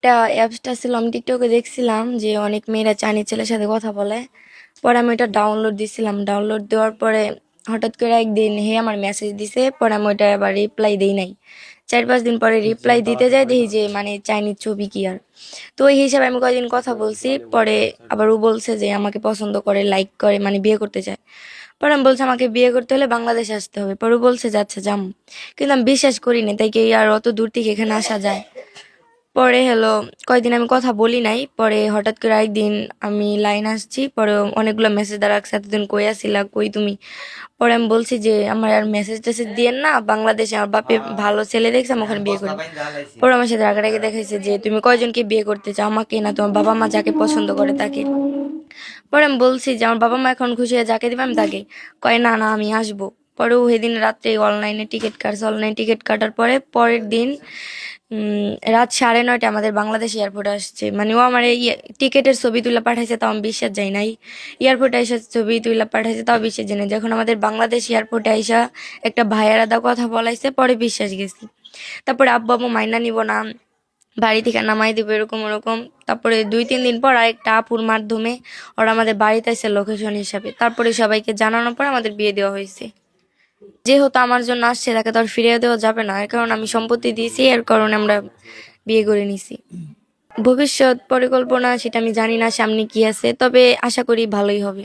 একটা অ্যাপসটা ছিল, আমি টিকটকে দেখছিলাম যে অনেক মেয়েরা চাইনিজ ছেলের সাথে কথা বলে। পরে আমি ওটা ডাউনলোড দিছিলাম, ডাউনলোড দেওয়ার পরে হঠাৎ করে একদিন হে আমার মেসেজ দিছে, পরে আমি ওইটা আবার রিপ্লাই দেই নাই। 4-5 দিন পরে রিপ্লাই দিতে যাই, দেখি যে মানে চাইনিজ ছবি কি আর। তো ওই হিসাবে আমি কয়দিন কথা বলছি, পরে আবার ও বলছে যে আমাকে পছন্দ করে, লাইক করে, মানে বিয়ে করতে চায়। পরে আমি বলছি আমাকে বিয়ে করতে হলে বাংলাদেশে আসতে হবে। পরে ও বলছে যে আচ্ছা যাম, কিন্তু আমি বিশ্বাস করিনি, তাই কি আর অত দূর থেকে এখানে আসা যায়। পরে হলো কয়দিন আমি কথা বলি নাই, পরে হঠাৎ করে একদিন আমি লাইন আসছি, পরে অনেকগুলো মেসেজ দ্বারা এতদিন কই আসিলা, কই তুমি। পরে আমি বলছি যে আমার আর মেসেজ টেসেজ দিয়েন না, বাংলাদেশে আমার বাপে ভালো ছেলে দেখছে, আমি ওখানে বিয়ে করি। পরে আমার সাথে রাগারাগি দেখাইছে যে তুমি কয়জনকে বিয়ে করতে চাও, আমাকে না তোমার বাবা মা যাকে পছন্দ করে তাকে। পরে আমি বলছি যে আমার বাবা মা এখন খুশি হয়ে যাকে দিবে আমি তাকে। কয় না না আমি আসবো। পরে ও সেদিন রাত্রে অনলাইনে টিকিট কাটছে, অনলাইন টিকিট কাটার পরে পরের দিন রাত 9:30 আমাদের বাংলাদেশ এয়ারপোর্টে আসছে। মানে ও আমার এই টিকিটের ছবি তুলে পাঠাইছে, তাও আমি বিশ্বাস যাই নাই। এয়ারপোর্টে এসে ছবি তুলে পাঠাইছে, তাও বিশ্বাস যাই নাই। যখন আমাদের বাংলাদেশ এয়ারপোর্টে আইসা একটা ভাইয়ার আদা কথা বলাইছে, পরে বিশ্বাস গেছি। তারপরে আব্বু আম্মু মাইনা নিব না, বাড়ি থেকে নামাই দিব, এরকম ওরকম। তারপরে 2-3 দিন পর আরেকটা আপুর মাধ্যমে ওরা আমাদের বাড়িতে আসছে লোকেশন হিসাবে। তারপরে সবাইকে জানানোর পর আমাদের বিয়ে দেওয়া হয়েছে। যেহেতু আমার জন্য আসছে, তাকে তো আর ফিরিয়ে দেওয়া যাবে না, এর কারণে আমি সম্পত্তি দিয়েছি, এর কারণে আমরা বিয়ে করে নিছি। ভবিষ্যৎ পরিকল্পনা সেটা আমি জানি না সামনে কি আছে, তবে আশা করি ভালোই হবে।